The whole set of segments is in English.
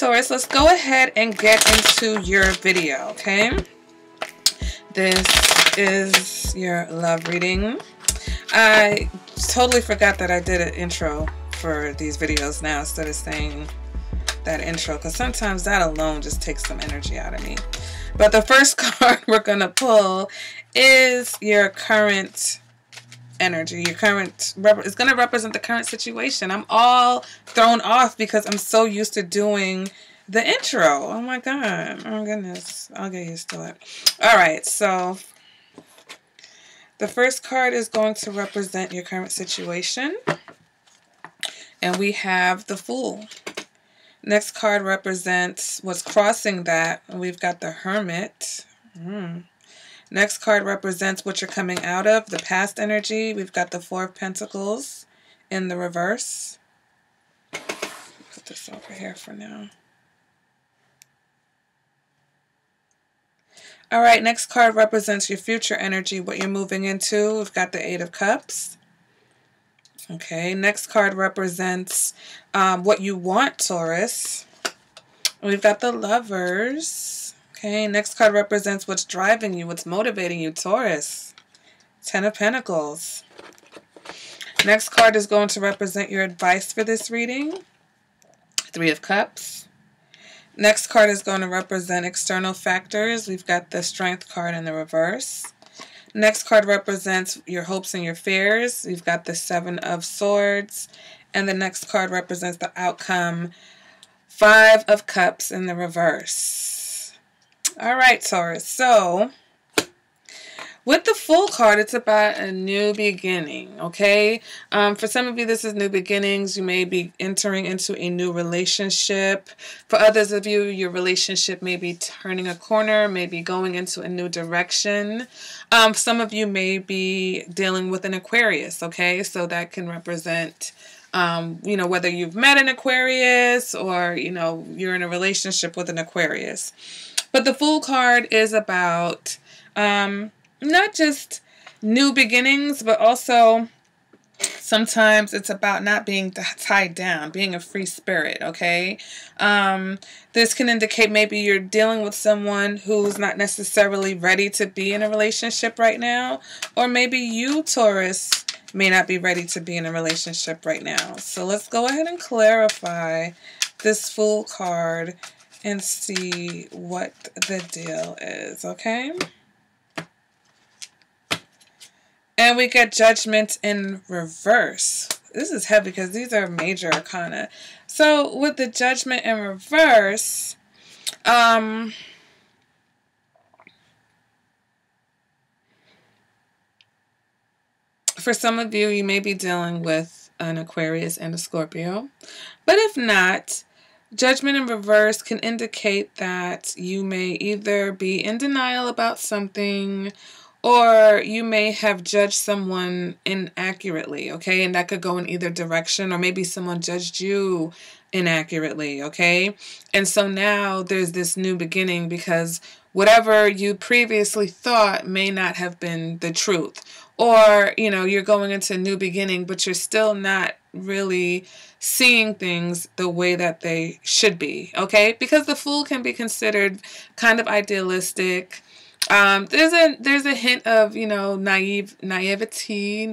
Taurus, let's go ahead and get into your video, okay? This is your love reading. I totally forgot that I did an intro for these videos now instead of saying that intro, because sometimes that alone just takes some energy out of me. But the first card we're going to pull is your current energy. Your current is going to represent the current situation. I'm all thrown off because I'm so used to doing the intro. Oh my god. Oh goodness. I'll get used to it. Alright, so the first card is going to represent your current situation. And we have the Fool. Next card represents what's crossing that. And we've got the Hermit. Next card represents what you're coming out of, the past energy. We've got the Four of Pentacles in the reverse. Put this over here for now. All right, next card represents your future energy, what you're moving into. We've got the Eight of Cups. Okay, next card represents what you want, Taurus. We've got the Lovers. Okay, next card represents what's driving you, what's motivating you, Taurus. Ten of Pentacles. Next card is going to represent your advice for this reading. Three of Cups. Next card is going to represent external factors. We've got the Strength card in the reverse. Next card represents your hopes and your fears. We've got the Seven of Swords. And the next card represents the outcome. Five of Cups in the reverse. All right, Taurus. So, with the Fool card, it's about a new beginning, okay? For some of you, this is new beginnings. You may be entering into a new relationship. For others of you, your relationship may be turning a corner, maybe going into a new direction. Some of you may be dealing with an Aquarius, okay? So that can represent, you know, whether you've met an Aquarius or, you know, you're in a relationship with an Aquarius. But the Fool card is about not just new beginnings, but also sometimes it's about not being tied down, being a free spirit, okay? This can indicate maybe you're dealing with someone who's not necessarily ready to be in a relationship right now, or maybe you, Taurus, may not be ready to be in a relationship right now. So let's go ahead and clarify this Fool card and see what the deal is, okay? And we get Judgment in reverse. This is heavy because these are major arcana. So with the Judgment in reverse, for some of you, you may be dealing with an Aquarius and a Scorpio. But if not, Judgment in reverse can indicate that you may either be in denial about something, or you may have judged someone inaccurately, okay? And that could go in either direction, or maybe someone judged you inaccurately, okay? And so now there's this new beginning because whatever you previously thought may not have been the truth. Or, you know, you're going into a new beginning, but you're still not really seeing things the way that they should be, okay? Because the Fool can be considered kind of idealistic. There's a hint of, you know, naivety,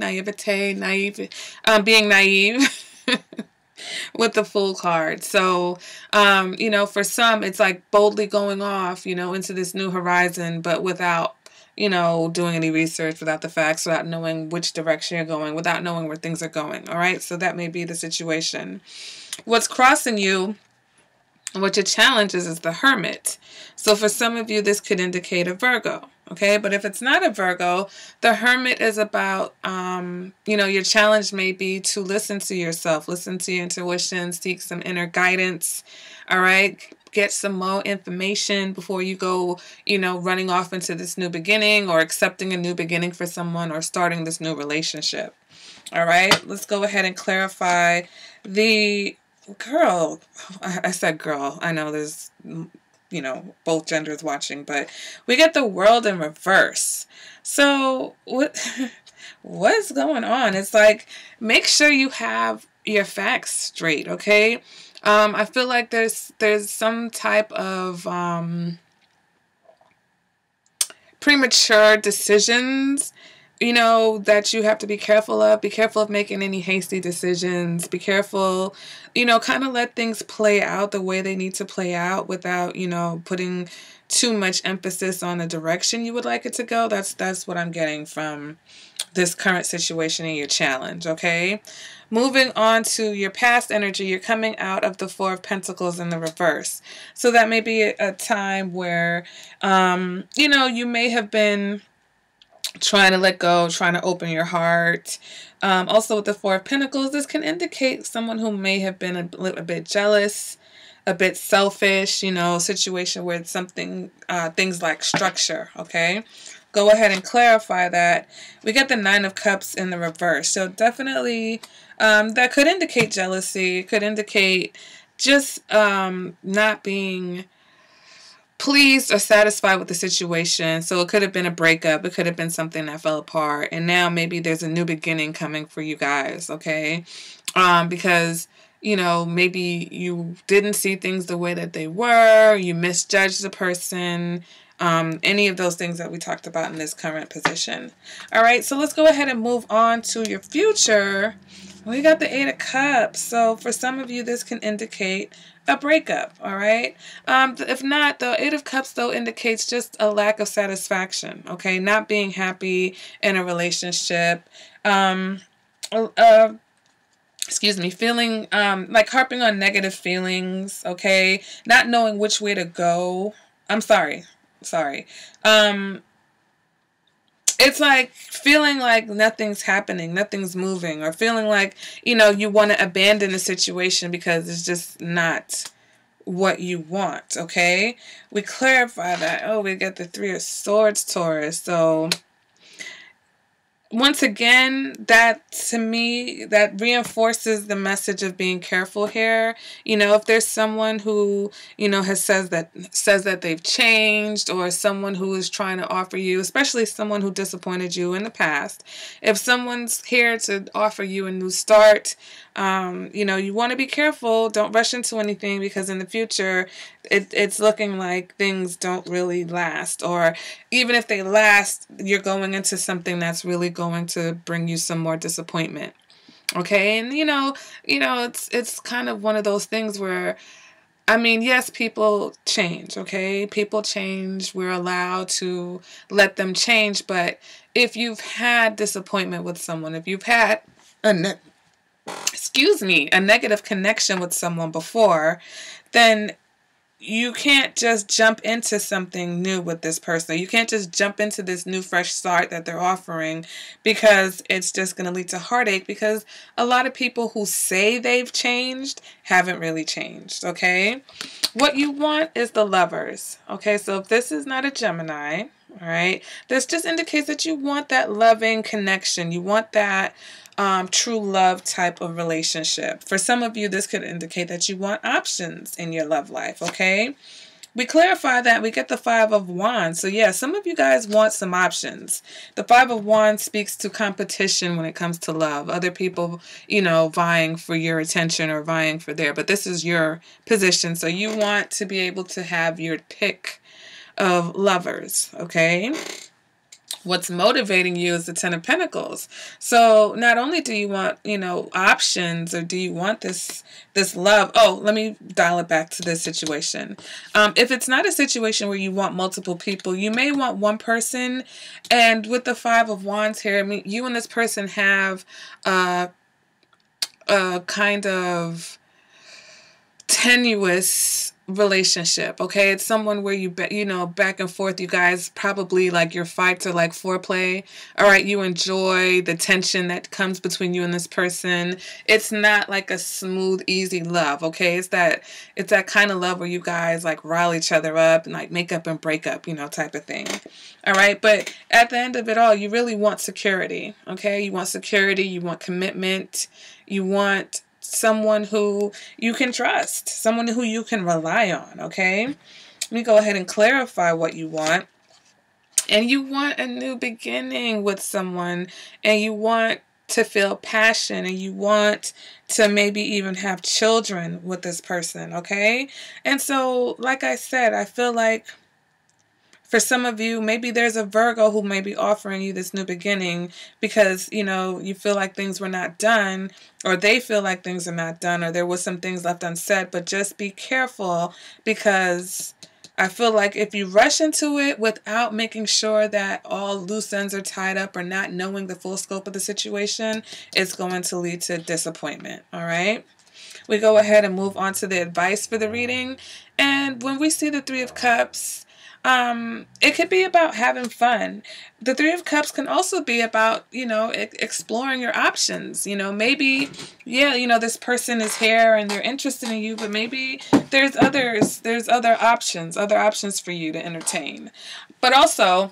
being naive with the Fool card. So, you know, for some, it's like boldly going off, you know, into this new horizon, but without, you know, doing any research, without the facts, without knowing which direction you're going, without knowing where things are going, all right? So that may be the situation. What's crossing you, what your challenge is the Hermit. So for some of you, this could indicate a Virgo, okay? But if it's not a Virgo, the Hermit is about, you know, your challenge may be to listen to yourself, listen to your intuition, seek some inner guidance, all right? Get some more information before you go, you know, running off into this new beginning or accepting a new beginning for someone or starting this new relationship. All right, let's go ahead and clarify the girl. I said girl. I know there's, you know, both genders watching, but we get the World in reverse. So what's going on? It's like, make sure you have your facts straight, okay? I feel like there's some type of premature decisions, you know, that you have to be careful of. Be careful of making any hasty decisions. Be careful, you know, kind of let things play out the way they need to play out without, you know, putting too much emphasis on the direction you would like it to go. That's what I'm getting from this current situation in your challenge, okay? Moving on to your past energy, you're coming out of the Four of Pentacles in the reverse. So that may be a time where, you know, you may have been trying to let go, trying to open your heart. Also with the Four of Pentacles, this can indicate someone who may have been a bit jealous, a bit selfish, you know, situation where it's something, things like structure, okay? Go ahead and clarify that. We get the Nine of Cups in the reverse. So definitely that could indicate jealousy. It could indicate just not being pleased or satisfied with the situation. So it could have been a breakup. It could have been something that fell apart. And now maybe there's a new beginning coming for you guys, okay? Because, you know, maybe you didn't see things the way that they were. You misjudged the person. Any of those things that we talked about in this current position. All right, so let's go ahead and move on to your future. We got the Eight of Cups. So for some of you, this can indicate a breakup, all right? If not, the Eight of Cups, though, indicates just a lack of satisfaction, okay? Not being happy in a relationship. Excuse me, feeling like harping on negative feelings, okay? Not knowing which way to go. I'm sorry. It's like feeling like nothing's happening, nothing's moving, or feeling like, you know, you want to abandon the situation because it's just not what you want, okay? We clarify that. Oh, we get the Three of Swords, Taurus. So once again, that to me, that reinforces the message of being careful here. You know, if there's someone who, you know, says that they've changed, or someone who is trying to offer you, especially someone who disappointed you in the past, if someone's here to offer you a new start, you know, you want to be careful. Don't rush into anything, because in the future, it's looking like things don't really last, or even if they last, you're going into something that's really going to bring you some more disappointment. Okay, and you know, it's kind of one of those things where, I mean, yes, people change. Okay, people change. We're allowed to let them change, but if you've had disappointment with someone, if you've had a negative connection with someone before, then you can't just jump into something new with this person. You can't just jump into this new fresh start that they're offering, because it's just going to lead to heartache, because a lot of people who say they've changed haven't really changed, okay? What you want is the Lovers, okay? So if this is not a Gemini, all right, this just indicates that you want that loving connection. You want that true love type of relationship. For some of you, this could indicate that you want options in your love life, okay? We clarify that. We get the Five of Wands. So yeah, some of you guys want some options. The Five of Wands speaks to competition when it comes to love. Other people, you know, vying for your attention or vying for their, but this is your position. So you want to be able to have your pick of lovers, okay? What's motivating you is the Ten of Pentacles. So not only do you want, you know, options, or do you want this love. Oh, let me dial it back to this situation. If it's not a situation where you want multiple people, you may want one person. And with the Five of Wands here, I mean, you and this person have a kind of tenuous relationship, okay? It's someone where you know, back and forth, you guys probably like your fights are like foreplay. All right, you enjoy the tension that comes between you and this person. It's not like a smooth, easy love, okay? It's that kind of love where you guys like rile each other up and like make up and break up, you know, type of thing. All right, but at the end of it all, you really want security, okay? You want security, you want commitment, you want someone who you can trust, someone who you can rely on, okay? Let me go ahead and clarify what you want. And you want a new beginning with someone, and you want to feel passion and you want to maybe even have children with this person, okay? And so, like I said, I feel like for some of you, maybe there's a Virgo who may be offering you this new beginning because, you know, you feel like things were not done, or they feel like things are not done, or there was some things left unsaid. But just be careful, because I feel like if you rush into it without making sure that all loose ends are tied up or not knowing the full scope of the situation, it's going to lead to disappointment, all right? We go ahead and move on to the advice for the reading. And when we see the Three of Cups, it could be about having fun. The Three of Cups can also be about, you know, exploring your options. You know, maybe, yeah, you know, this person is here and they're interested in you, but maybe there's other options for you to entertain. But also,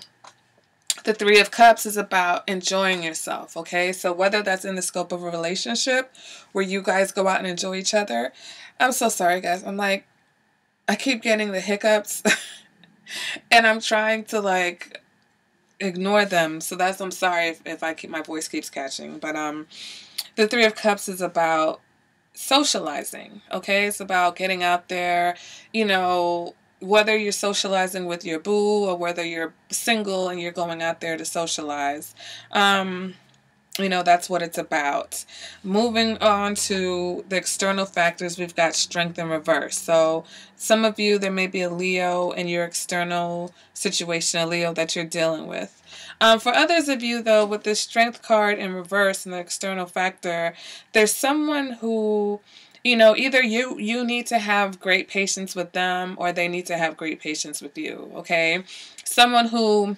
the Three of Cups is about enjoying yourself, okay? So whether that's in the scope of a relationship where you guys go out and enjoy each other. I'm so sorry, guys. I keep getting the hiccups. And I'm trying to, like, ignore them. So I'm sorry if my voice keeps catching. But the Three of Cups is about socializing, okay? It's about getting out there, you know, whether you're socializing with your boo or whether you're single and you're going out there to socialize. You know, that's what it's about. Moving on to the external factors, we've got strength in reverse. So some of you, there may be a Leo in your external situation, a Leo that you're dealing with. For others of you, though, with the strength card in reverse and the external factor, there's someone who, you know, either you need to have great patience with them or they need to have great patience with you, okay? Someone who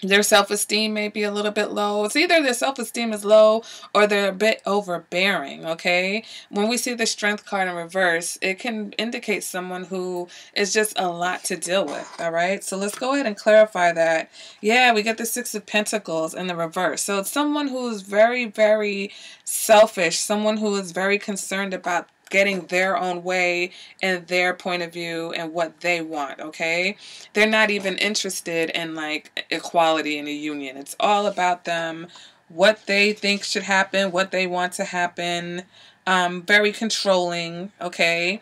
their self-esteem may be a little bit low. It's either their self-esteem is low or they're a bit overbearing, okay? When we see the strength card in reverse, it can indicate someone who is just a lot to deal with, all right? So let's go ahead and clarify that. Yeah, we get the Six of Pentacles in the reverse. So it's someone who is very, very selfish, someone who is very concerned about getting their own way and their point of view and what they want, okay? They're not even interested in, like, equality in a union. It's all about them, what they think should happen, what they want to happen. Very controlling, okay?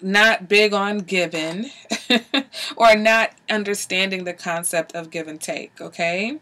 Not big on giving or not understanding the concept of give and take, okay?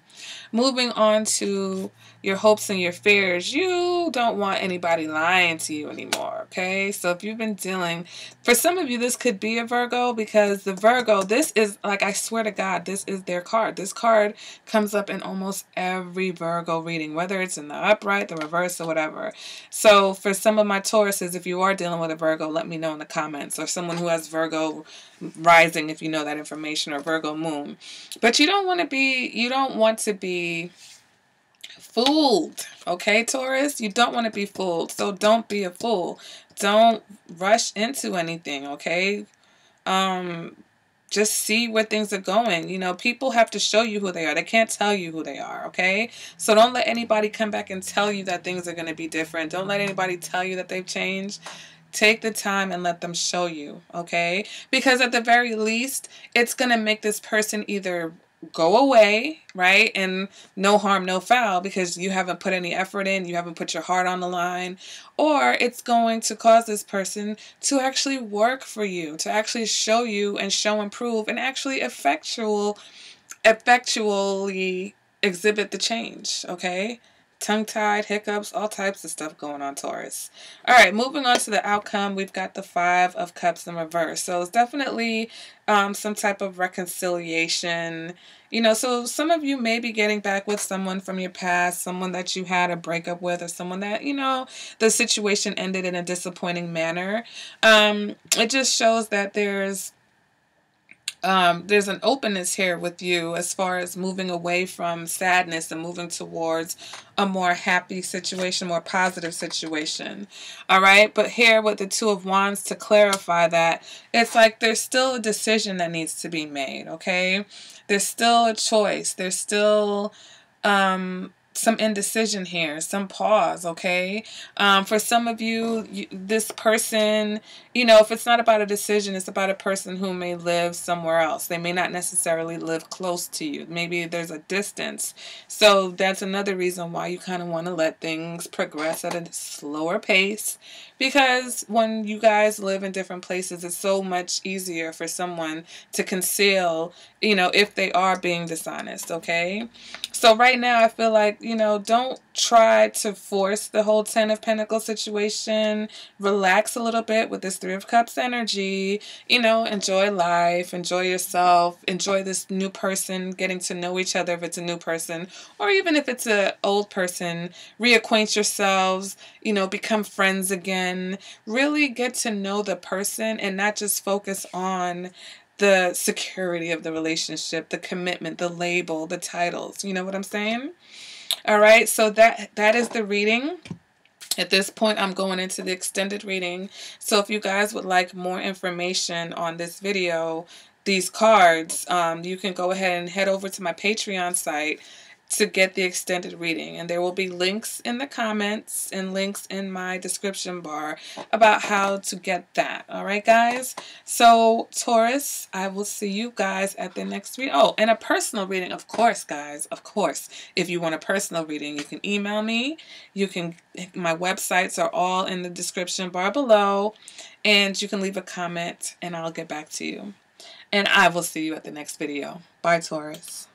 Moving on to your hopes and your fears. You don't want anybody lying to you anymore, okay? So if you've been dealing, for some of you, this could be a Virgo, because the Virgo, this is, like, I swear to God, this is their card. This card comes up in almost every Virgo reading, whether it's in the upright, the reverse, or whatever. So for some of my Tauruses, if you are dealing with a Virgo, let me know in the comments, or someone who has Virgo rising, if you know that information, or Virgo moon. But you don't want to be fooled, okay, Taurus? You don't want to be fooled, so don't be a fool. Don't rush into anything, okay? Just see where things are going. You know, people have to show you who they are. They can't tell you who they are, okay? So don't let anybody come back and tell you that things are going to be different. Don't let anybody tell you that they've changed. Take the time and let them show you, okay? Because at the very least, it's going to make this person either go away, right? And no harm, no foul, because you haven't put any effort in, you haven't put your heart on the line, or it's going to cause this person to actually work for you, to actually show you and show and prove and actually effectually exhibit the change, okay? Tongue-tied, hiccups, all types of stuff going on, Taurus. All right, moving on to the outcome, we've got the Five of Cups in reverse. So it's definitely some type of reconciliation. You know, so some of you may be getting back with someone from your past, someone that you had a breakup with, or someone that, you know, the situation ended in a disappointing manner. It just shows that there's an openness here with you as far as moving away from sadness and moving towards a more happy situation, more positive situation. All right. But here with the Two of Wands, to clarify that, it's like there's still a decision that needs to be made. Okay. There's still a choice. There's still some indecision here, some pause, okay? For some of you, this person, you know, if it's not about a decision, it's about a person who may live somewhere else. They may not necessarily live close to you. Maybe there's a distance. So that's another reason why you kind of want to let things progress at a slower pace, because when you guys live in different places, it's so much easier for someone to conceal, you know, if they are being dishonest, okay? So right now, I feel like, you know, don't try to force the whole Ten of Pentacles situation. Relax a little bit with this Three of Cups energy. You know, enjoy life, enjoy yourself, enjoy this new person, getting to know each other if it's a new person, or even if it's an old person, reacquaint yourselves, you know, become friends again. Really get to know the person and not just focus on the security of the relationship, the commitment, the label, the titles. You know what I'm saying? All right, so that is the reading. At this point, I'm going into the extended reading. So if you guys would like more information on this video, these cards, you can go ahead and head over to my Patreon site to get the extended reading. And there will be links in the comments and links in my description bar about how to get that. All right, guys? So, Taurus, I will see you guys at the next reading. Oh, and a personal reading, of course, guys. Of course. If you want a personal reading, you can email me. You can, my websites are all in the description bar below. And you can leave a comment and I'll get back to you. And I will see you at the next video. Bye, Taurus.